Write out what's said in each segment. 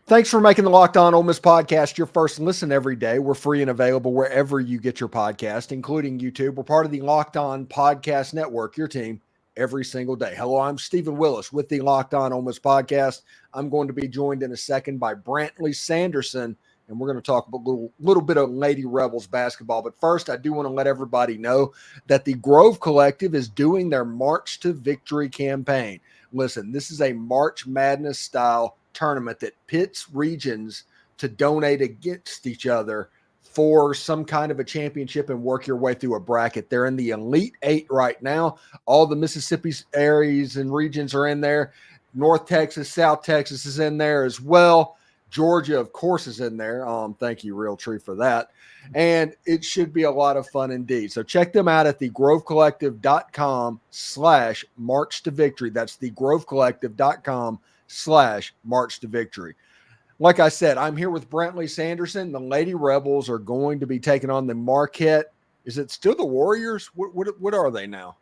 Thanks for making the Locked On Ole Miss podcast your first listen every day. We're free and available wherever you get your podcast, including YouTube. We're part of the Locked On Podcast Network, your team every single day. Hello, I'm Stephen Willis with the Locked On Ole Miss podcast. I'm going to be joined in a second by Brantley Sanderson, and we're going to talk about a little bit of Lady Rebels basketball. But first, I do want to let everybody know that the Grove Collective is doing their March to Victory campaign. Listen, this is a March Madness style tournament that pits regions to donate against each other for some kind of a championship and work your way through a bracket. They're in the Elite Eight right now. All the Mississippi areas and regions are in there. North Texas, South Texas is in there as well. Georgia, of course, is in there. Thank you, Realtree, for that. And it should be a lot of fun indeed. So check them out at thegrovecollective.com/march to victory. That's thegrovecollective.com/march to victory. Like I said, I'm here with Brantley Sanderson. The Lady Rebels are going to be taking on the Marquette. Is it still the Warriors? What are they now?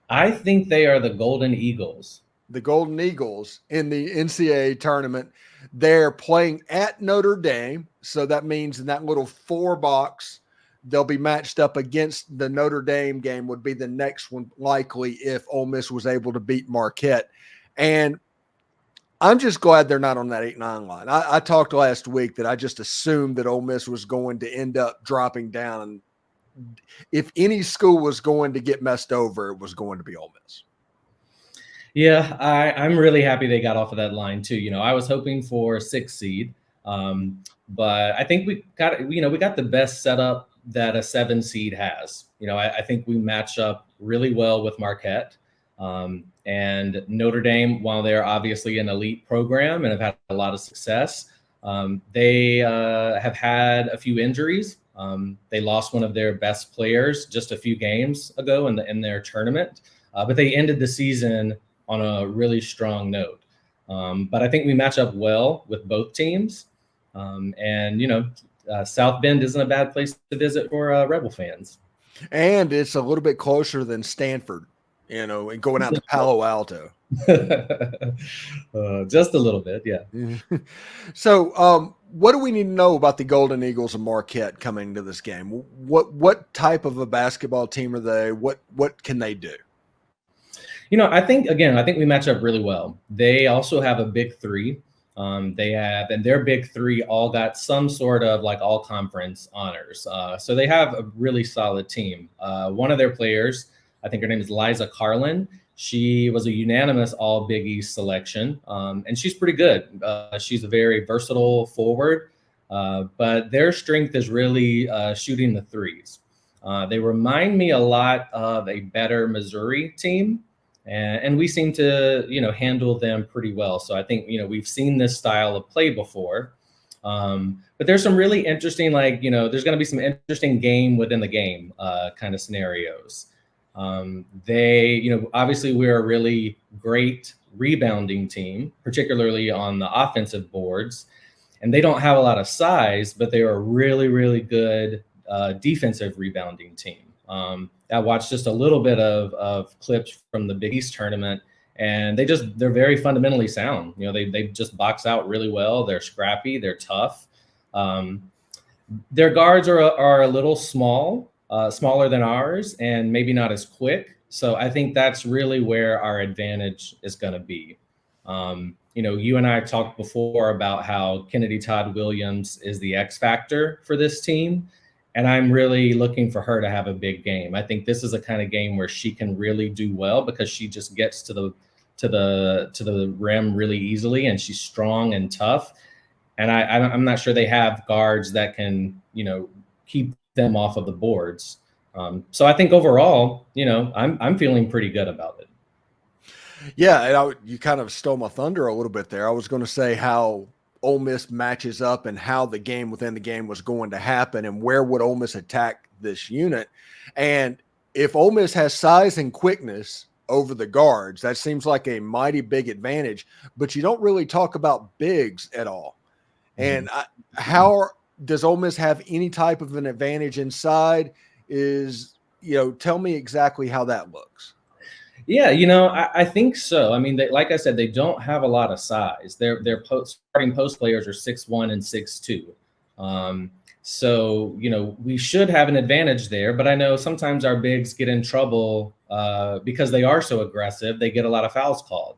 I think they are the Golden Eagles. The Golden Eagles in the NCAA tournament. They're playing at Notre Dame. So that means in that little 4-box, they'll be matched up against the Notre Dame game would be the next one likely if Ole Miss was able to beat Marquette. And I'm just glad they're not on that 8-9 line. I talked last week that I just assumed that Ole Miss was going to end up dropping down. And if any school was going to get messed over, it was going to be Ole Miss. Yeah, I'm really happy they got off of that line too. You know, I was hoping for a 6 seed, but I think we got the best setup that a 7 seed has. You know, I think we match up really well with Marquette. And Notre Dame, while they're obviously an elite program and have had a lot of success, they have had a few injuries. They lost one of their best players just a few games ago in their tournament, but they ended the season on a really strong note. But I think we match up well with both teams. And, you know, South Bend isn't a bad place to visit for Rebel fans. And it's a little bit closer than Stanford, you know, and going out to Palo Alto. Just a little bit, yeah. So what do we need to know about the Golden Eagles and Marquette coming to this game? What type of a basketball team are they? What can they do? You know, I think we match up really well. They also have a big 3. And their big 3 all got some sort of like all conference honors. So they have a really solid team. One of their players, I think her name is Liza Carlin. She was a unanimous all Big East selection. And she's pretty good. She's a very versatile forward, but their strength is really shooting the threes. They remind me a lot of a better Missouri team. And we seem to, you know, handle them pretty well. So I think, you know, we've seen this style of play before. But there's some really interesting, like, you know, there's going to be some interesting game within the game kind of scenarios. You know, obviously we're a really great rebounding team, particularly on the offensive boards. And they don't have a lot of size, but they are a really, really good defensive rebounding team. I watched just a little bit of clips from the Big East tournament, and they're very fundamentally sound. You know, they just box out really well. They're scrappy. They're tough. Their guards are a little smaller than ours, and maybe not as quick. So I think that's really where our advantage is going to be. You know, you and I talked before about how Kennedy Todd Williams is the X factor for this team. And I'm really looking for her to have a big game. I think this is a kind of game where she can really do well because she just gets to the rim really easily, and she's strong and tough. And I'm not sure they have guards that can, you know, keep them off of the boards. So I think overall, you know, I'm feeling pretty good about it. Yeah, and you kind of stole my thunder a little bit there. I was going to say how Ole Miss matches up and how the game within the game was going to happen and where would Ole Miss attack this unit. And if Ole Miss has size and quickness over the guards, that seems like a mighty big advantage, but you don't really talk about bigs at all. And how does Ole Miss have any type of an advantage inside? Tell me exactly how that looks. Yeah, I think so. I mean, like I said, they don't have a lot of size. Their starting post players are 6'1" and 6'2". So, we should have an advantage there. But I know sometimes our bigs get in trouble because they are so aggressive. They get a lot of fouls called.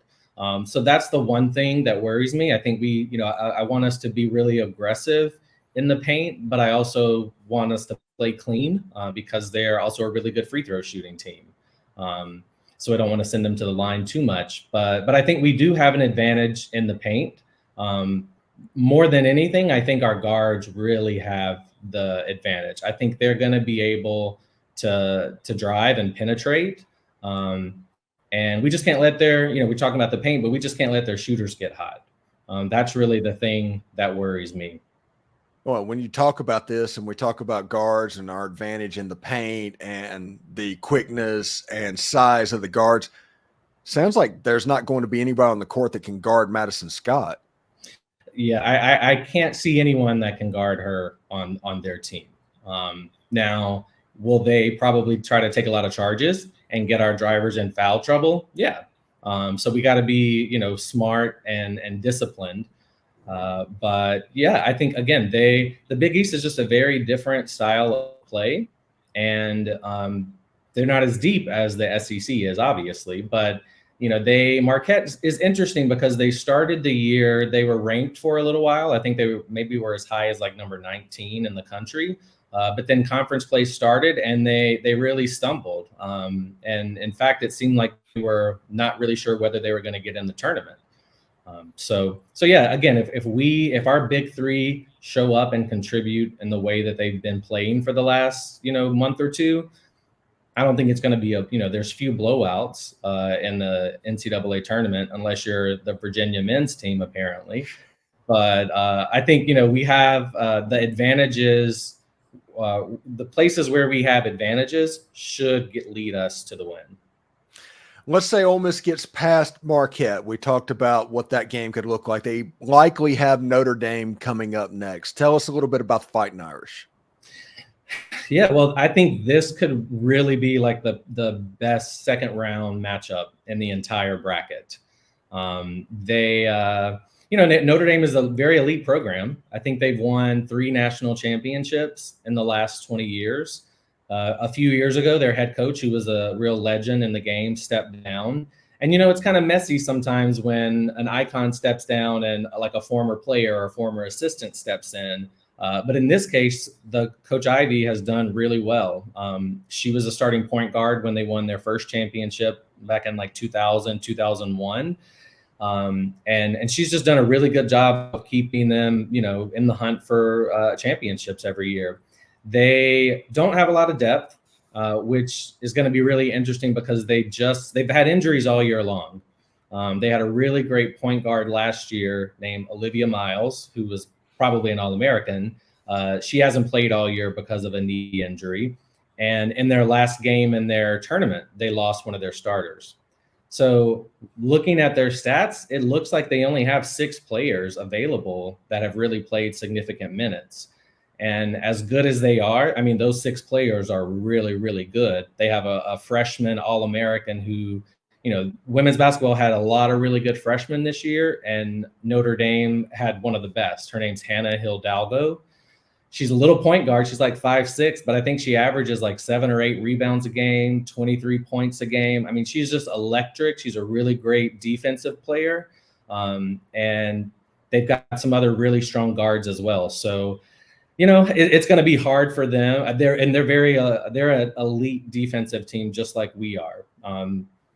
So that's the one thing that worries me. I think I want us to be really aggressive in the paint, but I also want us to play clean because they're also a really good free throw shooting team. So I don't want to send them to the line too much, but I think we do have an advantage in the paint. More than anything, I think our guards really have the advantage. I think they're going to be able to drive and penetrate. And we just can't let we're talking about the paint, but we just can't let their shooters get hot. That's really the thing that worries me. Well, when you talk about this and we talk about guards and our advantage in the paint and the quickness and size of the guards, sounds like there's not going to be anybody on the court that can guard Madison Scott. Yeah, I can't see anyone that can guard her on their team. Now, will they probably try to take a lot of charges and get our drivers in foul trouble? Yeah. So we got to be, smart and disciplined. But yeah, I think again, the Big East is just a very different style of play, and they're not as deep as the SEC is, obviously. But Marquette is interesting because they started the year, they were ranked for a little while. I think they maybe were as high as like number 19 in the country. But then conference play started and they really stumbled. And in fact, it seemed like we were not really sure whether they were going to get in the tournament. So yeah, again, if our big three show up and contribute in the way that they've been playing for the last, month or two, I don't think it's going to be there's few blowouts in the NCAA tournament, unless you're the Virginia men's team, apparently. But I think, we have the advantages. The places where we have advantages should lead us to the win. Let's say Ole Miss gets past Marquette. We talked about what that game could look like. They likely have Notre Dame coming up next. Tell us a little bit about the Fighting Irish. Yeah, well, I think this could really be like the best second round matchup in the entire bracket. Notre Dame is a very elite program. I think they've won 3 national championships in the last 20 years. A few years ago, their head coach, who was a real legend in the game, stepped down. And, it's kind of messy sometimes when an icon steps down and like a former player or former assistant steps in. But in this case, the Coach Ivy has done really well. She was a starting point guard when they won their first championship back in like 2000, 2001. And she's just done a really good job of keeping them, in the hunt for championships every year. They don't have a lot of depth, which is going to be really interesting because they've had injuries all year long. They had a really great point guard last year named Olivia Miles, who was probably an All-American. She hasn't played all year because of a knee injury. And in their last game in their tournament, they lost one of their starters. So looking at their stats, it looks like they only have 6 players available that have really played significant minutes. And as good as they are, I mean, those 6 players are really, really good. They have a freshman All-American who, women's basketball had a lot of really good freshmen this year, and Notre Dame had one of the best. Her name's Hannah Hidalgo. She's a little point guard. She's like 5'6", but I think she averages like 7 or 8 rebounds a game, 23 points a game. I mean, she's just electric. She's a really great defensive player. And they've got some other really strong guards as well. So, it's going to be hard for them. They're an elite defensive team, just like we are.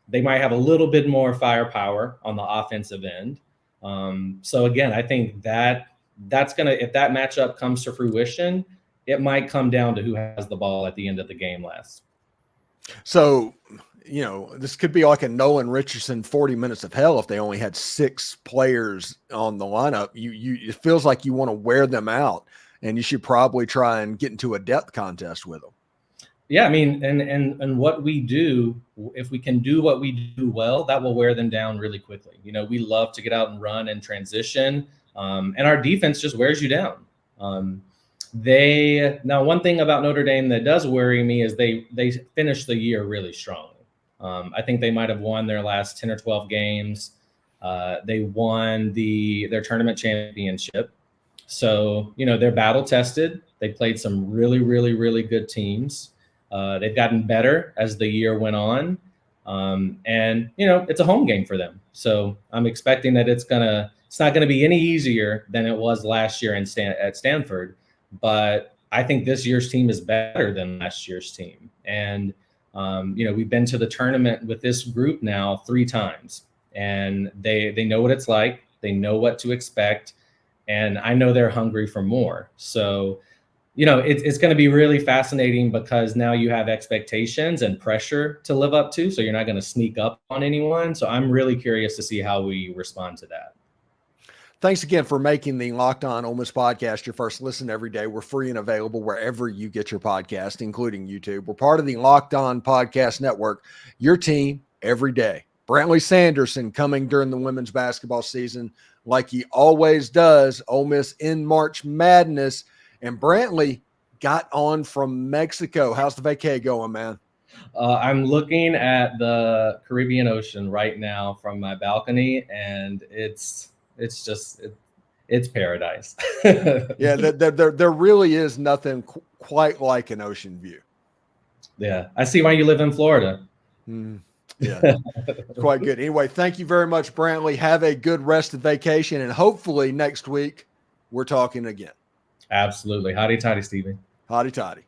They might have a little bit more firepower on the offensive end. So again, I think that's going to, if that matchup comes to fruition, it might come down to who has the ball at the end of the game last. So, this could be like a Nolan Richardson 40 minutes of hell if they only had 6 players on the lineup. It feels like you want to wear them out, and you should probably try and get into a depth contest with them. Yeah, I mean, and what we do, if we can do what we do well, that will wear them down really quickly. We love to get out and run and transition, and our defense just wears you down. Now, one thing about Notre Dame that does worry me is they finished the year really strongly. I think they might have won their last 10 or 12 games. They won their tournament championship. So, they're battle tested. They played some really, really, really good teams. They've gotten better as the year went on. And it's a home game for them. So I'm expecting that it's not going to be any easier than it was last year at Stanford. But I think this year's team is better than last year's team. And, we've been to the tournament with this group now 3 times, and they know what it's like. They know what to expect. And I know they're hungry for more. So, it's going to be really fascinating because now you have expectations and pressure to live up to. So you're not going to sneak up on anyone. So I'm really curious to see how we respond to that. Thanks again for making the Locked On Ole Miss podcast your first listen every day. We're free and available wherever you get your podcast, including YouTube. We're part of the Locked On Podcast Network, your team every day. Brantley Sanderson coming during the women's basketball season like he always does. Ole Miss in March Madness. And Brantley got on from Mexico. How's the vacay going, man? I'm looking at the Caribbean Ocean right now from my balcony, and it's paradise. Yeah, there really is nothing quite like an ocean view. Yeah, I see why you live in Florida. Yeah, it's quite good. Anyway, thank you very much, Brantley. Have a good rest of vacation, and hopefully next week we're talking again. Absolutely. Hotty toddy, Stephen. Hotty toddy.